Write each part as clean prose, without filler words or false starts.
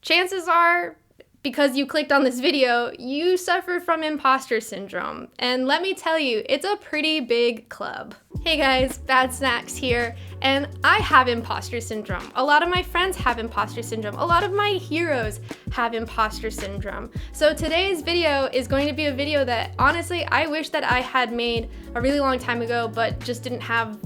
chances are, because you clicked on this video, you suffer from imposter syndrome. And let me tell you, it's a pretty big club. Hey guys, Bad Snacks here, and I have imposter syndrome. A lot of my friends have imposter syndrome. A lot of my heroes have imposter syndrome. So today's video is going to be a video that honestly, I wish that I had made a really long time ago, but just didn't have,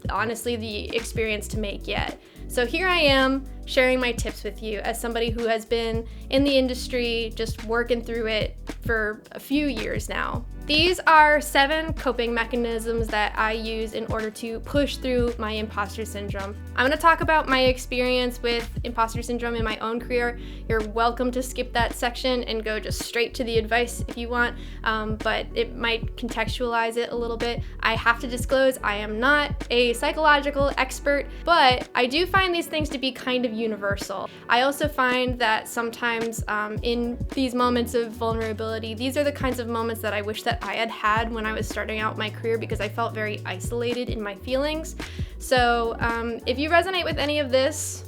honestly, the experience to make yet. So here I am sharing my tips with you as somebody who has been in the industry, just working through it for a few years now. These are 7 coping mechanisms that I use in order to push through my imposter syndrome. I'm going to talk about my experience with imposter syndrome in my own career. You're welcome to skip that section and go just straight to the advice if you want, but it might contextualize it a little bit. I have to disclose I am not a psychological expert, but I do find these things to be kind of universal. I also find that sometimes in these moments of vulnerability, these are the kinds of moments that I wish that I had when I was starting out my career, because I felt very isolated in my feelings. So if you resonate with any of this,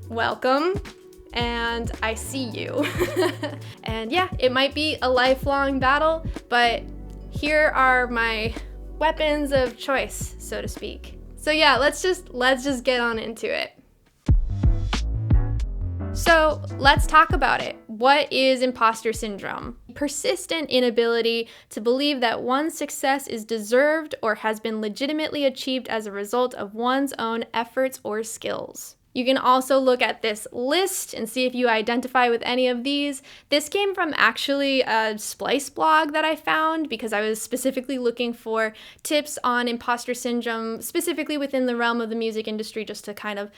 welcome, and I see you. And yeah, it might be a lifelong battle, but here are my weapons of choice, so to speak. So yeah, let's just get on into it. So let's talk about it. What is imposter syndrome? Persistent inability to believe that one's success is deserved or has been legitimately achieved as a result of one's own efforts or skills. You can also look at this list and see if you identify with any of these. This came from actually a Splice blog that I found because I was specifically looking for tips on imposter syndrome, specifically within the realm of the music industry, just to kind of,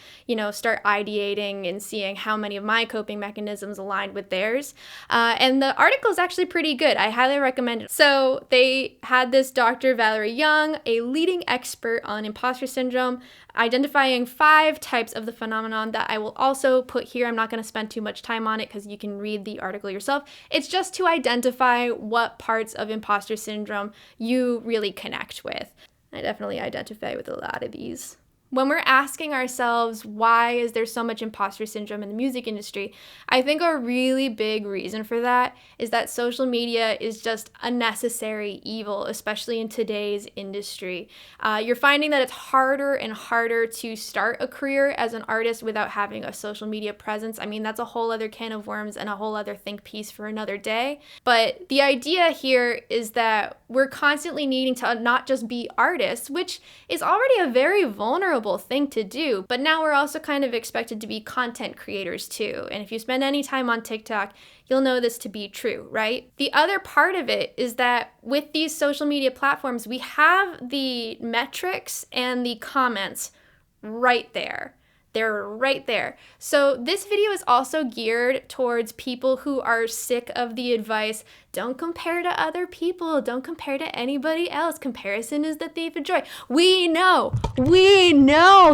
start ideating and seeing how many of my coping mechanisms aligned with theirs. And the article is actually pretty good. I highly recommend it. So they had this Dr. Valerie Young, a leading expert on imposter syndrome, identifying 5 types of the phenomenon that I will also put here. I'm not going to spend too much time on it because you can read the article yourself. It's just to identify what parts of imposter syndrome you really connect with. I definitely identify with a lot of these. When we're asking ourselves, why is there so much imposter syndrome in the music industry? I think a really big reason for that is that social media is just a necessary evil, especially in today's industry. You're finding that it's harder and harder to start a career as an artist without having a social media presence. I mean, that's a whole other can of worms and a whole other think piece for another day. But the idea here is that we're constantly needing to not just be artists, which is already a very vulnerable thing to do, but now we're also kind of expected to be content creators too. And if you spend any time on TikTok, you'll know this to be true, right? The other part of it is that with these social media platforms, we have the metrics and the comments right there. They're right there. So this video is also geared towards people who are sick of the advice, don't compare to other people, don't compare to anybody else. Comparison is the thief of joy. We know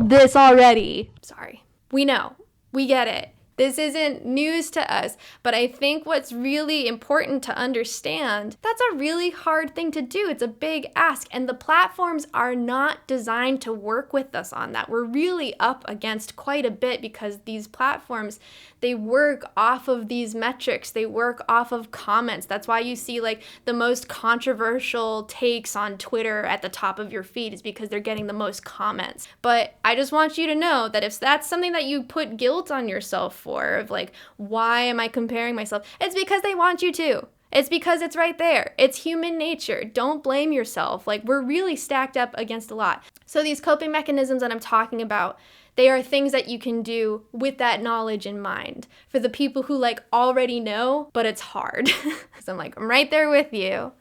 this already. Sorry, we know, we get it. This isn't news to us, but I think what's really important to understand, that's a really hard thing to do. It's a big ask, and the platforms are not designed to work with us on that. We're really up against quite a bit because these platforms, they work off of these metrics. They work off of comments. That's why you see like the most controversial takes on Twitter at the top of your feed, is because they're getting the most comments. But I just want you to know that if that's something that you put guilt on yourself for, of like, why am I comparing myself? It's because they want you to. It's because it's right there. It's human nature. Don't blame yourself. Like, we're really stacked up against a lot. So these coping mechanisms that I'm talking about, they are things that you can do with that knowledge in mind. For the people who like already know, but it's hard. So I'm right there with you.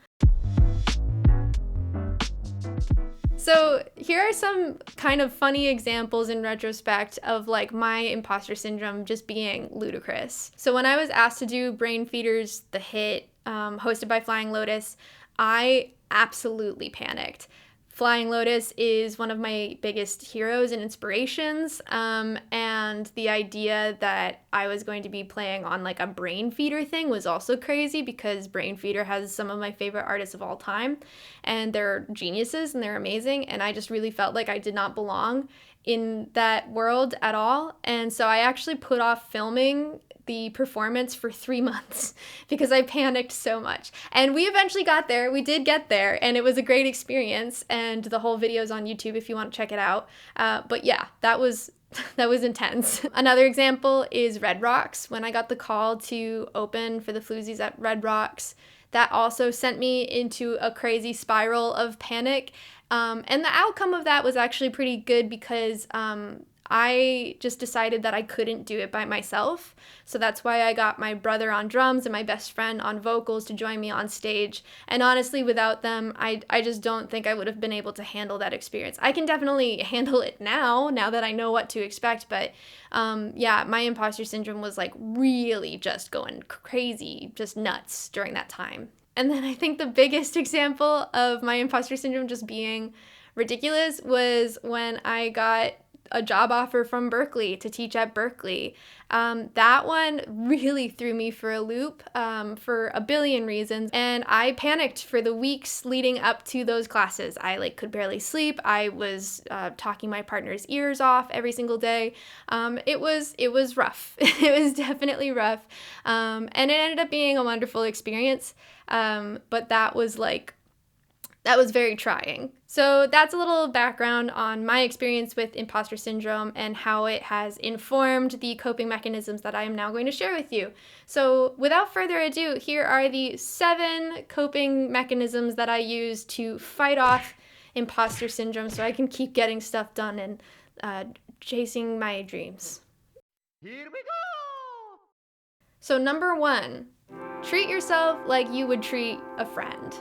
So here are some kind of funny examples in retrospect of like my imposter syndrome just being ludicrous. So when I was asked to do Brain Feeder's The Hit, hosted by Flying Lotus, I absolutely panicked. Flying Lotus is one of my biggest heroes and inspirations, and the idea that I was going to be playing on like a Brain Feeder thing was also crazy, because Brain Feeder has some of my favorite artists of all time, and they're geniuses and they're amazing, and I just really felt like I did not belong in that world at all. And so I actually put off filming the performance for 3 months because I panicked so much. And we eventually got there. We did get there, and it was a great experience. And the whole video is on YouTube if you want to check it out. But yeah, that was intense. Another example is Red Rocks. When I got the call to open for the Floozies at Red Rocks, that also sent me into a crazy spiral of panic. And the outcome of that was actually pretty good because I just decided that I couldn't do it by myself. So that's why I got my brother on drums and my best friend on vocals to join me on stage. And honestly, without them, I just don't think I would have been able to handle that experience. I can definitely handle it now that I know what to expect. But yeah, my imposter syndrome was like really just going crazy, just nuts during that time. And then I think the biggest example of my imposter syndrome just being ridiculous was when I got a job offer from Berkeley to teach at Berkeley. That one really threw me for a loop for a billion reasons, and I panicked for the weeks leading up to those classes. I could barely sleep. I was talking my partner's ears off every single day. It was rough. It was definitely rough, and it ended up being a wonderful experience. But that was very trying. So that's a little background on my experience with imposter syndrome and how it has informed the coping mechanisms that I am now going to share with you. So without further ado, here are the 7 coping mechanisms that I use to fight off imposter syndrome so I can keep getting stuff done and chasing my dreams. Here we go! So number 1, treat yourself like you would treat a friend.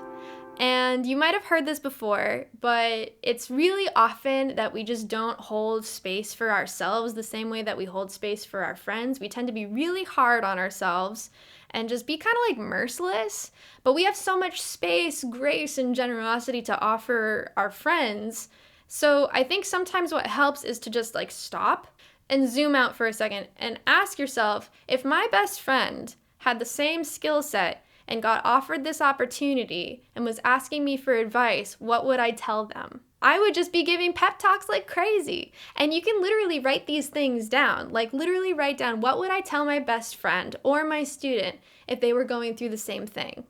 And you might have heard this before, but it's really often that we just don't hold space for ourselves the same way that we hold space for our friends. We tend to be really hard on ourselves and just be kind of merciless, but we have so much space, grace, and generosity to offer our friends. So I think sometimes what helps is to just stop and zoom out for a second and ask yourself, if my best friend had the same skill set and got offered this opportunity and was asking me for advice, what would I tell them? I would just be giving pep talks like crazy. And you can literally write these things down. Literally write down, what would I tell my best friend or my student if they were going through the same thing?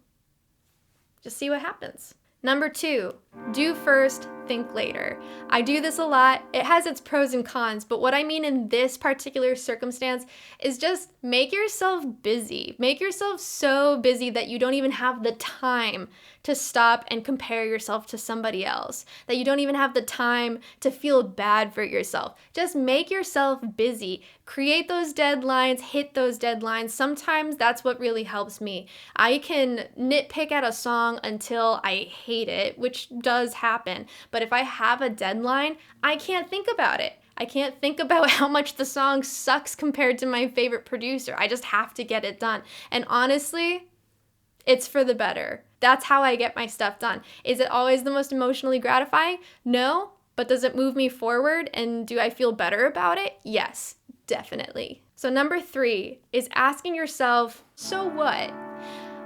Just see what happens. Number 2, do first, think later. I do this a lot. It has its pros and cons, but what I mean in this particular circumstance is just make yourself busy. Make yourself so busy that you don't even have the time to stop and compare yourself to somebody else, that you don't even have the time to feel bad for yourself. Just make yourself busy. Create those deadlines, hit those deadlines. Sometimes that's what really helps me. I can nitpick at a song until I hate it, which does happen. But if I have a deadline, I can't think about it. I can't think about how much the song sucks compared to my favorite producer. I just have to get it done. And honestly, it's for the better. That's how I get my stuff done. Is it always the most emotionally gratifying? No. But does it move me forward? And do I feel better about it? Yes, definitely. So number 3 is asking yourself, so what?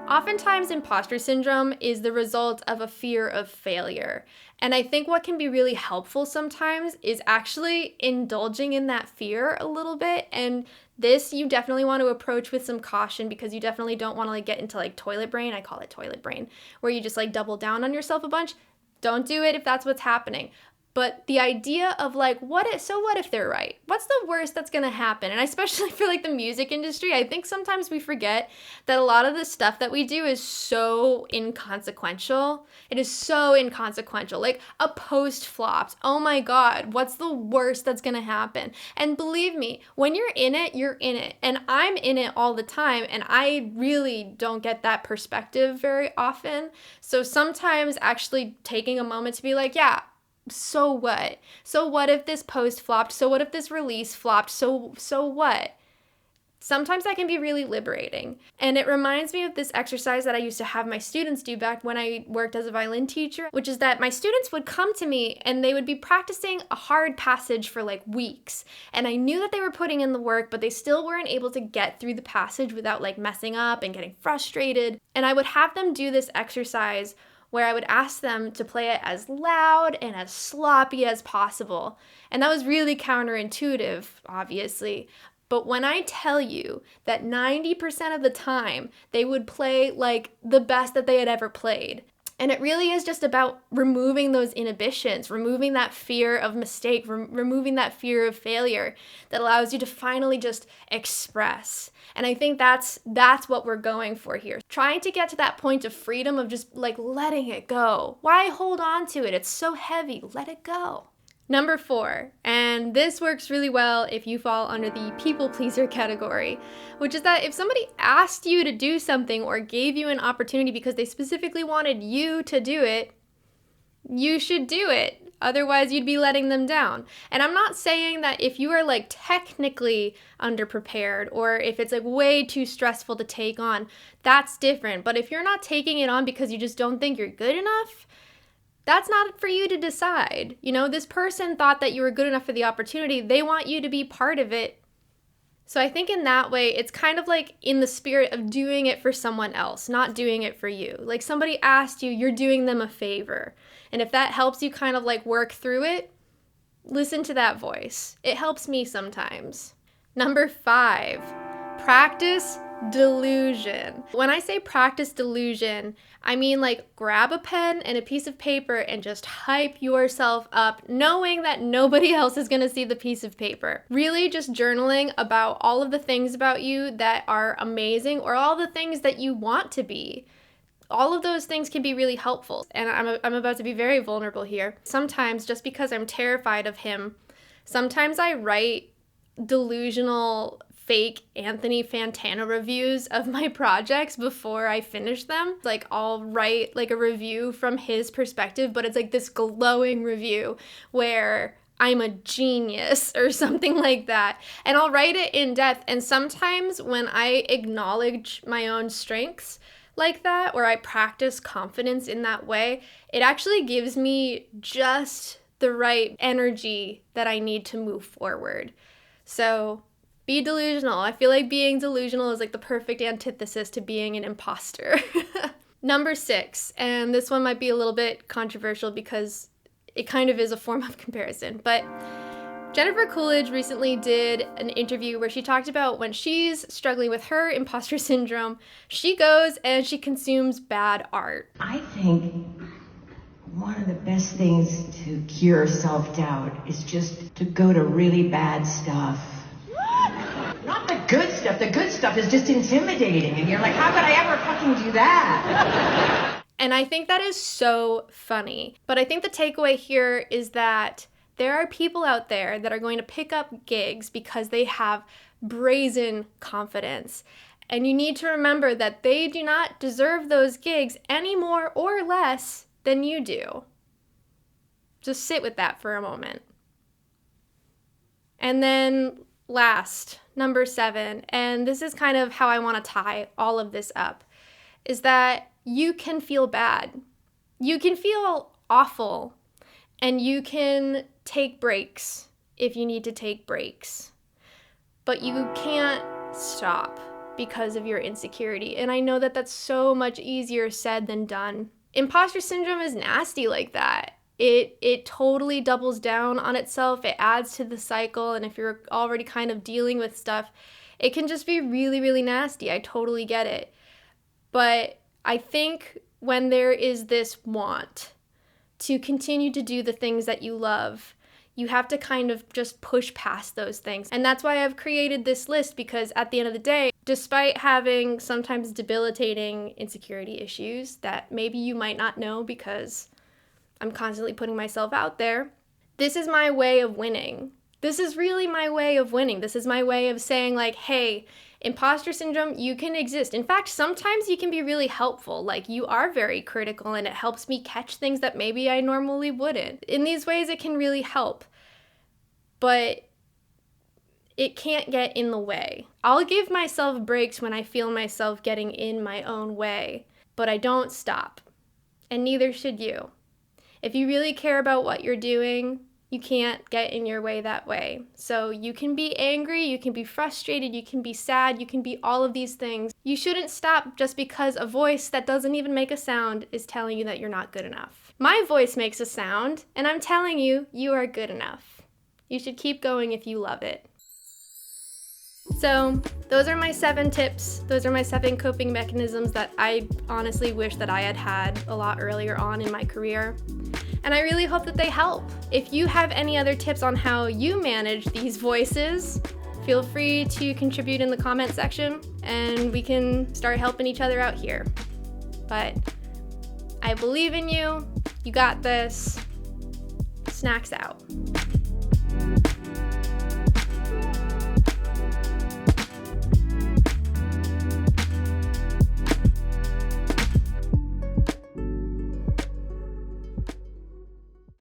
Oftentimes, imposter syndrome is the result of a fear of failure. And I think what can be really helpful sometimes is actually indulging in that fear a little bit. And this you definitely want to approach with some caution because you definitely don't want to get into toilet brain. I call it toilet brain, where you just double down on yourself a bunch. Don't do it if that's what's happening. But the idea of what if they're right? What's the worst that's going to happen? And especially for the music industry, I think sometimes we forget that a lot of the stuff that we do is so inconsequential. It is so inconsequential. A post flopped. Oh my God, what's the worst that's going to happen? And believe me, when you're in it, you're in it. And I'm in it all the time. And I really don't get that perspective very often. So sometimes actually taking a moment to be yeah, so what? So what if this post flopped? So what if this release flopped? So what? Sometimes that can be really liberating. And it reminds me of this exercise that I used to have my students do back when I worked as a violin teacher, which is that my students would come to me and they would be practicing a hard passage for weeks. And I knew that they were putting in the work, but they still weren't able to get through the passage without messing up and getting frustrated. And I would have them do this exercise where I would ask them to play it as loud and as sloppy as possible. And that was really counterintuitive, obviously. But when I tell you that 90% of the time they would play like the best that they had ever played, and it really is just about removing those inhibitions, removing that fear of mistake, removing that fear of failure that allows you to finally just express. And I think that's what we're going for here. Trying to get to that point of freedom of just like letting it go. Why hold on to it? It's so heavy. Let it go. Number 4, and this works really well if you fall under the people pleaser category, which is that if somebody asked you to do something or gave you an opportunity because they specifically wanted you to do it, you should do it. Otherwise, you'd be letting them down. And I'm not saying that if you are like technically underprepared or if it's like way too stressful to take on, that's different. But if you're not taking it on because you just don't think you're good enough, that's not for you to decide. You know, this person thought that you were good enough for the opportunity. They want you to be part of it. So I think in that way, it's kind of like in the spirit of doing it for someone else, not doing it for you. Like somebody asked you, you're doing them a favor. And if that helps you kind of like work through it, listen to that voice. It helps me sometimes. Number 5, practice delusion. When I say practice delusion, I mean like grab a pen and a piece of paper and just hype yourself up, knowing that nobody else is going to see the piece of paper. Really just journaling about all of the things about you that are amazing or all the things that you want to be. All of those things can be really helpful. And I'm about to be very vulnerable here. Sometimes just because I'm terrified of him, sometimes I write delusional fake Anthony Fantano reviews of my projects before I finish them. Like I'll write like a review from his perspective, but it's like this glowing review where I'm a genius or something like that. And I'll write it in depth. And sometimes when I acknowledge my own strengths like that, or I practice confidence in that way, it actually gives me just the right energy that I need to move forward. So be delusional. I feel like being delusional is like the perfect antithesis to being an imposter. Number 6, and this one might be a little bit controversial because it kind of is a form of comparison, but Jennifer Coolidge recently did an interview where she talked about when she's struggling with her imposter syndrome, she goes and she consumes bad art. I think one of the best things to cure self-doubt is just to go to really bad stuff. Not the good stuff. The good stuff is just intimidating. And you're like, how could I ever fucking do that? And I think that is so funny. But I think the takeaway here is that there are people out there that are going to pick up gigs because they have brazen confidence. And you need to remember that they do not deserve those gigs any more or less than you do. Just sit with that for a moment. And then last, number 7, and this is kind of how I want to tie all of this up, is that you can feel bad. You can feel awful, and you can take breaks if you need to take breaks. But you can't stop because of your insecurity. And I know that that's so much easier said than done. Imposter syndrome is nasty like that. It totally doubles down on itself. It adds to the cycle. And if you're already kind of dealing with stuff, it can just be really, really nasty. I totally get it. But I think when there is this want to continue to do the things that you love, you have to kind of just push past those things. And that's why I've created this list, because at the end of the day, despite having sometimes debilitating insecurity issues that maybe you might not know because I'm constantly putting myself out there, this is my way of winning. This is really my way of winning. This is my way of saying like, hey, imposter syndrome, you can exist. In fact, sometimes you can be really helpful. Like you are very critical and it helps me catch things that maybe I normally wouldn't. In these ways, it can really help. But it can't get in the way. I'll give myself breaks when I feel myself getting in my own way, but I don't stop. And neither should you. If you really care about what you're doing, you can't get in your way that way. So you can be angry, you can be frustrated, you can be sad, you can be all of these things. You shouldn't stop just because a voice that doesn't even make a sound is telling you that you're not good enough. My voice makes a sound, and I'm telling you, you are good enough. You should keep going if you love it. So those are my 7 tips. Those are my 7 coping mechanisms that I honestly wish that I had had a lot earlier on in my career. And I really hope that they help. If you have any other tips on how you manage these voices, feel free to contribute in the comment section and we can start helping each other out here. But I believe in you. You got this. Snacks out.